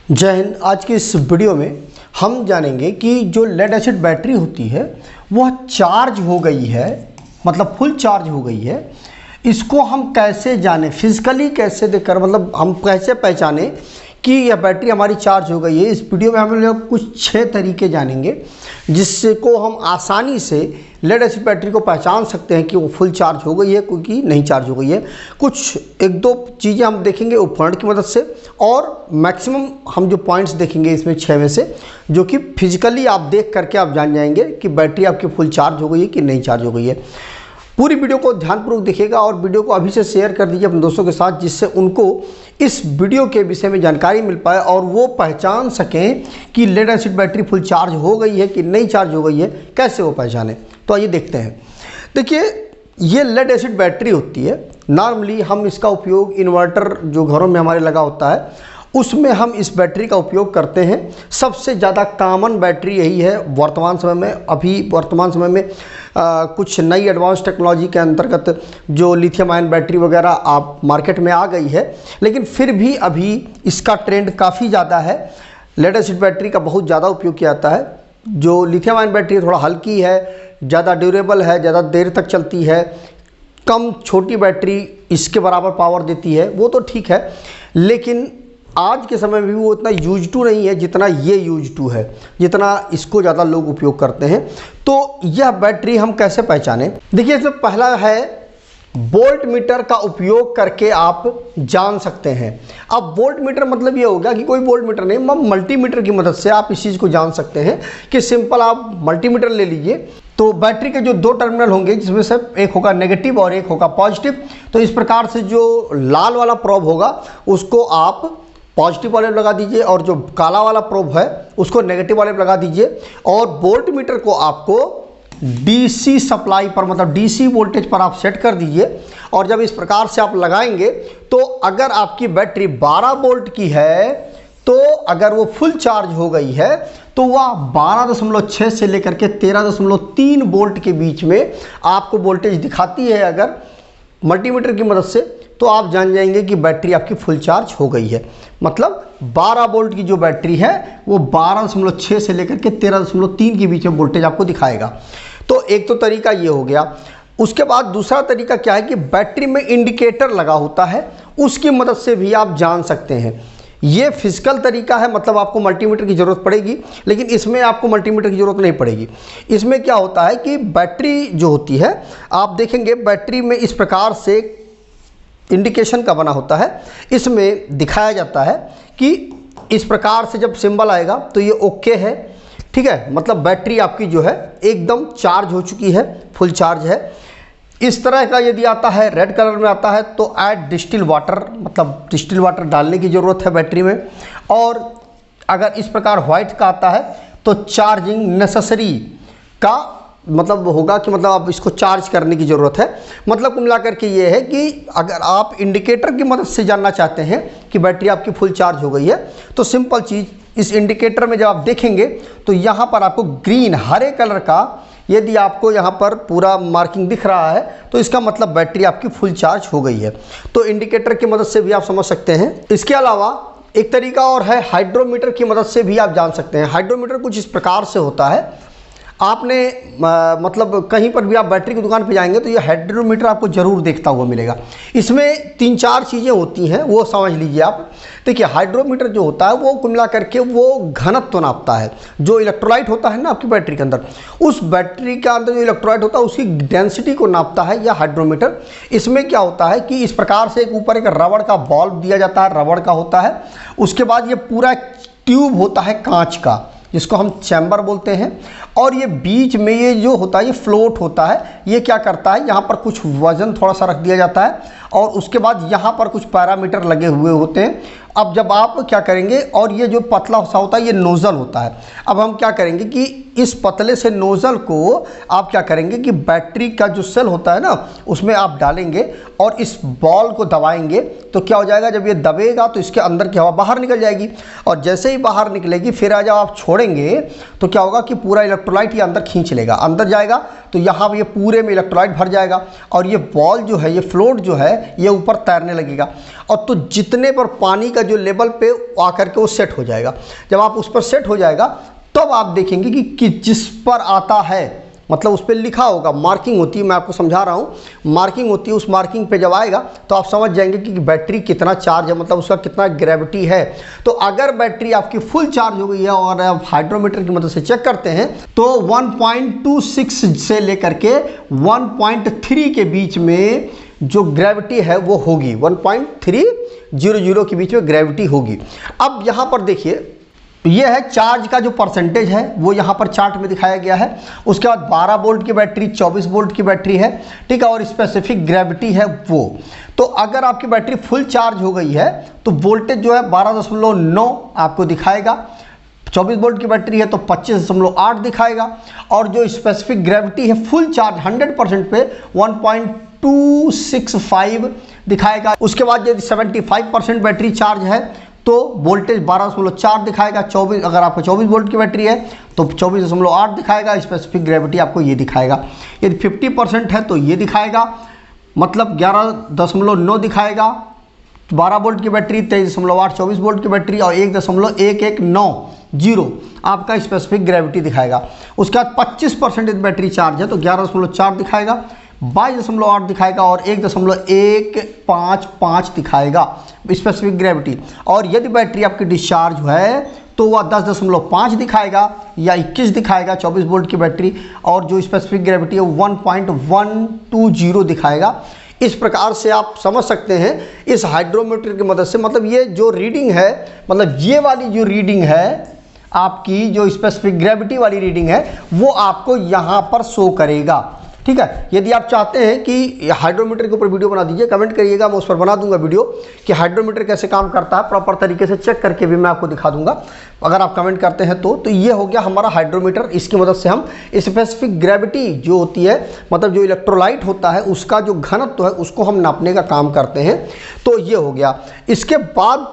जय हिंद। आज की इस वीडियो में हम जानेंगे कि जो लेड एसिड बैटरी होती है वह चार्ज हो गई है, मतलब फुल चार्ज हो गई है। इसको हम कैसे जानें, फिजिकली कैसे देखकर, मतलब हम कैसे पहचानें कि यह बैटरी हमारी चार्ज हो गई है। इस वीडियो में हम लोग कुछ 6 तरीके जानेंगे जिसको हम आसानी से लेड एसिड बैटरी को पहचान सकते हैं कि वो फुल चार्ज हो गई है क्योंकि नहीं चार्ज हो गई है। कुछ 1-2 चीज़ें हम देखेंगे उपकरण की मदद से, और मैक्सिमम हम जो पॉइंट्स देखेंगे इसमें 6 में से, जो कि फिजिकली आप देख करके आप जान जाएंगे कि बैटरी आपकी फुल चार्ज हो गई है कि नहीं चार्ज हो गई है। पूरी वीडियो को ध्यानपूर्वक देखिएगा और वीडियो को अभी से शेयर कर दीजिए अपने दोस्तों के साथ, जिससे उनको इस वीडियो के विषय में जानकारी मिल पाए और वो पहचान सकें कि lead acid battery full charge हो गई है कि नहीं चार्ज हो गई है। कैसे वो पहचाने, तो आइए देखते हैं। देखिए, ये लेड एसिड बैटरी होती है। नॉर्मली हम इसका उपयोग इन्वर्टर जो घरों में हमारे लगा होता है उसमें हम इस बैटरी का उपयोग करते हैं। सबसे ज़्यादा कॉमन बैटरी यही है वर्तमान समय में। अभी वर्तमान समय में कुछ नई एडवांस टेक्नोलॉजी के अंतर्गत जो लिथियम आयन बैटरी वगैरह आप मार्केट में आ गई है, लेकिन फिर भी अभी इसका ट्रेंड काफ़ी ज़्यादा है। लेड एसिड बैटरी का बहुत ज़्यादा उपयोग किया जाता है। जो लिथियम आयन बैटरी थोड़ा हल्की है, ज़्यादा ड्यूरेबल है, ज़्यादा देर तक चलती है, कम छोटी बैटरी इसके बराबर पावर देती है, वो तो ठीक है, लेकिन आज के समय में भी वो इतना यूज टू नहीं है जितना ये यूज टू है, जितना इसको ज़्यादा लोग उपयोग करते हैं। तो यह बैटरी हम कैसे पहचानें? देखिए, इसमें पहला है वोल्ट मीटर का उपयोग करके आप जान सकते हैं। अब वोल्ट मीटर मतलब ये हो गया कि कोई वोल्ट मीटर नहीं, मल्टीमीटर की मदद से आप इस चीज़ को जान सकते हैं कि सिंपल आप मल्टीमीटर ले लीजिए। तो बैटरी के जो 2 टर्मिनल होंगे जिसमें से एक होगा नेगेटिव और एक होगा पॉजिटिव। तो इस प्रकार से जो लाल वाला प्रोब होगा उसको आप पॉजिटिव वाले लगा दीजिए और जो काला वाला प्रोब है उसको नेगेटिव वाले लगा दीजिए। और वोल्ट मीटर को आपको डीसी सप्लाई पर, मतलब डीसी वोल्टेज पर आप सेट कर दीजिए। और जब इस प्रकार से आप लगाएंगे तो अगर आपकी बैटरी 12 वोल्ट की है तो अगर वो फुल चार्ज हो गई है तो वह 12.6 से लेकर के 13.3 वोल्ट के बीच में आपको वोल्टेज दिखाती है। अगर मल्टीमीटर की मदद से, तो आप जान जाएंगे कि बैटरी आपकी फुल चार्ज हो गई है। मतलब 12 वोल्ट की जो बैटरी है वो 12.6 से लेकर के 13.3 के बीच में वोल्टेज आपको दिखाएगा। तो एक तो तरीका ये हो गया। उसके बाद दूसरा तरीका क्या है कि बैटरी में इंडिकेटर लगा होता है, उसकी मदद से भी आप जान सकते हैं। ये फिजिकल तरीका है, मतलब आपको मल्टीमीटर की ज़रूरत पड़ेगी, लेकिन इसमें आपको मल्टीमीटर की ज़रूरत नहीं पड़ेगी। इसमें क्या होता है कि बैटरी जो होती है, आप देखेंगे बैटरी में इस प्रकार से इंडिकेशन का बना होता है। इसमें दिखाया जाता है कि इस प्रकार से जब सिंबल आएगा तो ये ओके है, ठीक है, मतलब बैटरी आपकी जो है एकदम चार्ज हो चुकी है, फुल चार्ज है। इस तरह का यदि आता है, रेड कलर में आता है, तो ऐड डिस्टिल वाटर, मतलब डिस्टिल वाटर डालने की ज़रूरत है बैटरी में। और अगर इस प्रकार व्हाइट का आता है तो चार्जिंग नेसेसरी का मतलब होगा कि मतलब आप इसको चार्ज करने की ज़रूरत है। मतलब कुल मिलाकर के ये है कि अगर आप इंडिकेटर की मदद से जानना चाहते हैं कि बैटरी आपकी फुल चार्ज हो गई है, तो सिंपल चीज़, इस इंडिकेटर में जब आप देखेंगे तो यहाँ पर आपको ग्रीन, हरे कलर का यदि आपको यहाँ पर पूरा मार्किंग दिख रहा है तो इसका मतलब बैटरी आपकी फुल चार्ज हो गई है। तो इंडिकेटर की मदद से भी आप समझ सकते हैं। इसके अलावा एक तरीका और है, हाइड्रोमीटर की मदद से भी आप जान सकते हैं। हाइड्रोमीटर कुछ इस प्रकार से होता है। आपने मतलब कहीं पर भी आप बैटरी की दुकान पे जाएंगे तो ये हाइड्रोमीटर आपको ज़रूर देखता हुआ मिलेगा। इसमें 3-4 चीज़ें होती हैं, वो समझ लीजिए आप। देखिए, हाइड्रोमीटर जो होता है वो कुल मिला करके वो घनत्व नापता है। जो इलेक्ट्रोलाइट होता है ना आपकी बैटरी के अंदर, उस बैटरी के अंदर जो इलेक्ट्रोलाइट होता है उसकी डेंसिटी को नापता है यह हाइड्रोमीटर। इसमें क्या होता है कि इस प्रकार से एक ऊपर एक रबड़ का बॉल दिया जाता है, रबड़ का होता है। उसके बाद ये पूरा ट्यूब होता है कांच का, जिसको हम चैम्बर बोलते हैं। और ये बीच में ये जो होता है ये फ्लोट होता है। ये क्या करता है, यहाँ पर कुछ वज़न थोड़ा सा रख दिया जाता है और उसके बाद यहाँ पर कुछ पैरामीटर लगे हुए होते हैं। अब जब आप क्या करेंगे, और ये जो पतला सा होता है ये नोज़ल होता है। अब हम क्या करेंगे कि इस पतले से नोज़ल को आप क्या करेंगे कि बैटरी का जो सेल होता है ना उसमें आप डालेंगे और इस बॉल को दबाएंगे तो क्या हो जाएगा, जब ये दबेगा तो इसके अंदर की हवा बाहर निकल जाएगी। और जैसे ही बाहर निकलेगी फिर जब आप छोड़ेंगे तो क्या होगा कि पूरा इलेक्ट्रोलाइट ये अंदर खींच लेगा, अंदर जाएगा तो यहाँ ये पूरे में इलेक्ट्रोलाइट भर जाएगा और ये बॉल जो है, ये फ्लोट जो है, ये ऊपर तैरने लगेगा। और तो जितने पर पानी का का जो लेवल पे आकर के वो सेट हो जाएगा। जब आप उस पर सेट हो जाएगा तब आप देखेंगे कि जिस पर आता है, मतलब उस पर लिखा होगा, मार्किंग होती है, मैं आपको समझा रहा हूँ, मार्किंग होती है, उस मार्किंग पे जब आएगा तो आप समझ जाएंगे कि बैटरी कितना चार्ज है, मतलब उसका कितना ग्रेविटी है। तो अगर बैटरी आपकी फुल चार्ज हो गई है और आप हाइड्रोमीटर की मदद से चेक करते हैं तो 1.26 से लेकर के 1.3 के बीच में जो ग्रेविटी है वो होगी, 1.300 के बीच में ग्रेविटी होगी। अब यहाँ पर देखिए, ये है चार्ज का जो परसेंटेज है वो यहाँ पर चार्ट में दिखाया गया है। उसके बाद 12 वोल्ट की बैटरी, 24 वोल्ट की बैटरी है, ठीक है, और स्पेसिफिक ग्रेविटी है वो। तो अगर आपकी बैटरी फुल चार्ज हो गई है तो वोल्टेज जो है 12.9 आपको दिखाएगा, 24 वोल्ट की बैटरी है तो 25.8 दिखाएगा, और जो स्पेसिफिक ग्रेविटी है फुल चार्ज 100% पे 1.265 दिखाएगा। उसके बाद यदि 75% बैटरी चार्ज है तो वोल्टेज 12.4 दिखाएगा। 24, अगर आपको 24 वोल्ट की बैटरी है तो 24.8 दिखाएगा, स्पेसिफिक ग्रेविटी आपको ये दिखाएगा। यदि 50% है तो ये दिखाएगा, मतलब 11.9 दिखाएगा। 12 वोल्ट की बैटरी, 23.8 24 वोल्ट की बैटरी और 1.1190 आपका स्पेसिफिक ग्रेविटी दिखाएगा। उसके बाद 25% यदि बैटरी चार्ज है तो 11.4 दिखाएगा, 22.8 दिखाएगा और 1.155 दिखाएगा स्पेसिफिक ग्रेविटी। और यदि बैटरी आपकी डिस्चार्ज है तो वह 10.5 दिखाएगा या 21 दिखाएगा 24 वोल्ट की बैटरी, और जो स्पेसिफिक ग्रेविटी है 1.120 दिखाएगा। इस प्रकार से आप समझ सकते हैं इस हाइड्रोमीटर की मदद से, मतलब ये जो रीडिंग है, मतलब ये वाली जो रीडिंग है आपकी, जो स्पेसिफिक ग्रेविटी वाली रीडिंग है वो आपको यहाँ पर शो करेगा, ठीक है। यदि आप चाहते हैं कि हाइड्रोमीटर के ऊपर वीडियो बना दीजिए, कमेंट करिएगा, मैं उस पर बना दूंगा वीडियो कि हाइड्रोमीटर कैसे काम करता है, प्रॉपर तरीके से चेक करके भी मैं आपको दिखा दूंगा अगर आप कमेंट करते हैं तो ये हो गया हमारा हाइड्रोमीटर। इसकी मदद से हम स्पेसिफिक ग्रेविटी जो होती है, मतलब जो इलेक्ट्रोलाइट होता है उसका जो घनत्व है उसको हम नापने का काम करते हैं। तो ये हो गया। इसके बाद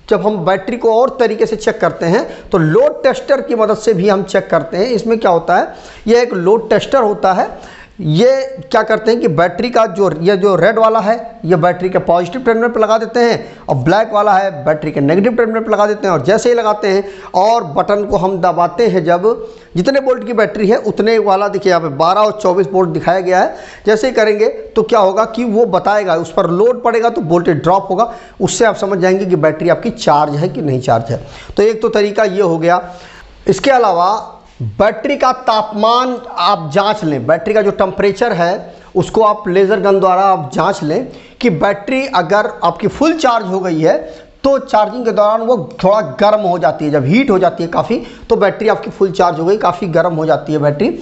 जब हम बैटरी को और तरीके से चेक करते हैं तो लोड टेस्टर की मदद से भी हम चेक करते हैं। इसमें क्या होता है, ये एक लोड टेस्टर होता है। ये क्या करते हैं कि बैटरी का ये जो रेड वाला है ये बैटरी के पॉजिटिव टर्मिनल पर लगा देते हैं, और ब्लैक वाला है बैटरी के नेगेटिव टर्मिनल पर लगा देते हैं। और जैसे ही लगाते हैं और बटन को हम दबाते हैं, जब जितने वोल्ट की बैटरी है उतने वाला, देखिए यहाँ पे 12 और 24 वोल्ट दिखाया गया है। जैसे ही करेंगे तो क्या होगा कि वो बताएगा, उस पर लोड पड़ेगा तो वोल्टेज ड्रॉप होगा, उससे आप समझ जाएंगे कि बैटरी आपकी चार्ज है कि नहीं चार्ज है। तो एक तो तरीका ये हो गया। इसके अलावा बैटरी का तापमान आप जांच लें, बैटरी का जो टेम्परेचर है उसको आप लेज़र गन द्वारा आप जांच लें कि बैटरी अगर आपकी फुल चार्ज हो गई है तो चार्जिंग के दौरान वो थोड़ा गर्म हो जाती है, जब हीट हो जाती है काफ़ी तो बैटरी आपकी फुल चार्ज हो गई, काफ़ी गर्म हो जाती है बैटरी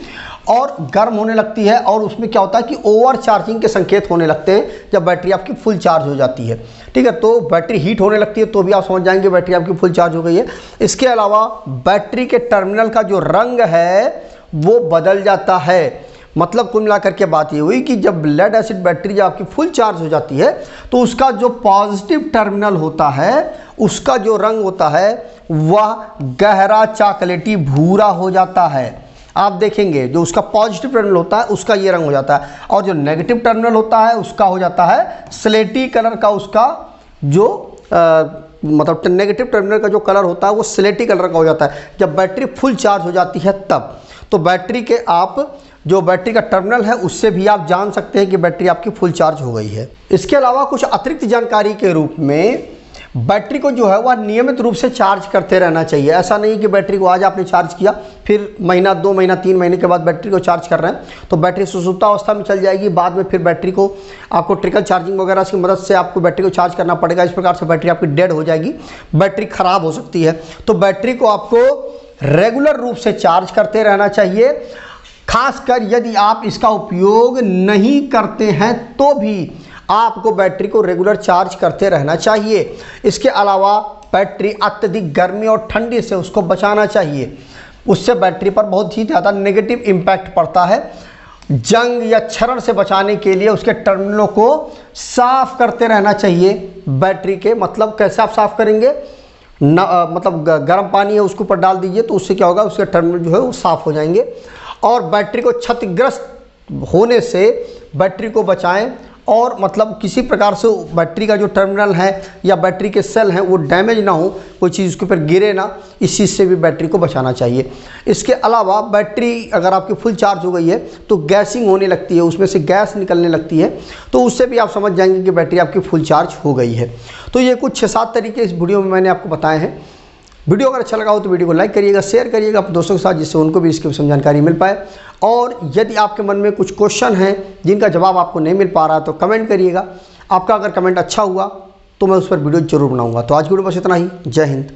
और गर्म होने लगती है। और उसमें क्या होता है कि ओवर चार्जिंग के संकेत होने लगते हैं जब बैटरी आपकी फुल चार्ज हो जाती है, ठीक है। तो बैटरी हीट होने लगती है तो भी आप समझ जाएंगे बैटरी आपकी फुल चार्ज हो गई है। इसके अलावा बैटरी के टर्मिनल का जो रंग है वो बदल जाता है। मतलब कुल मिलाकर के बात ये हुई कि जब लेड एसिड बैटरी जब आपकी फुल चार्ज हो जाती है तो उसका जो पॉजिटिव टर्मिनल होता है उसका जो रंग होता है वह गहरा चॉकलेटी भूरा हो जाता है। आप देखेंगे जो उसका पॉजिटिव टर्मिनल होता है उसका ये रंग हो जाता है, और जो नेगेटिव टर्मिनल होता है उसका हो जाता है स्लेटी कलर का, उसका जो मतलब नेगेटिव टर्मिनल का जो कलर होता है वो स्लेटी कलर का हो जाता है जब बैटरी फुल चार्ज हो जाती है तब। तो बैटरी के आप जो बैटरी का टर्मिनल है उससे भी आप जान सकते हैं कि बैटरी आपकी फुल चार्ज हो गई है। इसके अलावा कुछ अतिरिक्त जानकारी के रूप में बैटरी को जो है वह नियमित रूप से चार्ज करते रहना चाहिए। ऐसा नहीं कि बैटरी को आज आपने चार्ज किया फिर महीना 2 महीना 3 महीने के बाद बैटरी को चार्ज कर रहे हैं तो बैटरी सुसुप्ता अवस्था में चल जाएगी, बाद में फिर बैटरी को आपको ट्रिकल चार्जिंग वगैरह की मदद से आपको बैटरी को चार्ज करना पड़ेगा। इस प्रकार से बैटरी आपकी डेड हो जाएगी, बैटरी खराब हो सकती है। तो बैटरी को आपको रेगुलर रूप से चार्ज करते रहना चाहिए, खासकर यदि आप इसका उपयोग नहीं करते हैं तो भी आपको बैटरी को रेगुलर चार्ज करते रहना चाहिए। इसके अलावा बैटरी अत्यधिक गर्मी और ठंडी से उसको बचाना चाहिए, उससे बैटरी पर बहुत ही ज़्यादा नेगेटिव इम्पैक्ट पड़ता है। जंग या क्षरण से बचाने के लिए उसके टर्मिनलों को साफ करते रहना चाहिए बैटरी के। मतलब कैसे आप साफ करेंगे, मतलब गर्म पानी है उसके ऊपर डाल दीजिए तो उससे क्या होगा, उसके टर्मिनल जो है वो साफ हो जाएंगे। और बैटरी को क्षतिग्रस्त होने से बैटरी को बचाएं और मतलब किसी प्रकार से बैटरी का जो टर्मिनल है या बैटरी के सेल हैं वो डैमेज ना हो, कोई चीज़ उसके ऊपर गिरे ना, इस चीज़ से भी बैटरी को बचाना चाहिए। इसके अलावा बैटरी अगर आपकी फुल चार्ज हो गई है तो गैसिंग होने लगती है, उसमें से गैस निकलने लगती है, तो उससे भी आप समझ जाएंगे कि बैटरी आपकी फुल चार्ज हो गई है। तो ये कुछ 6-7 तरीके इस वीडियो में मैंने आपको बताए हैं। वीडियो अगर अच्छा लगा हो तो वीडियो को लाइक करिएगा, शेयर करिएगा अपने दोस्तों के साथ, जिससे उनको भी इसके विषय में जानकारी मिल पाए। और यदि आपके मन में कुछ क्वेश्चन हैं जिनका जवाब आपको नहीं मिल पा रहा तो कमेंट करिएगा। आपका अगर कमेंट अच्छा हुआ तो मैं उस पर वीडियो जरूर बनाऊंगा। तो आज की वीडियो बस इतना ही। जय हिंद।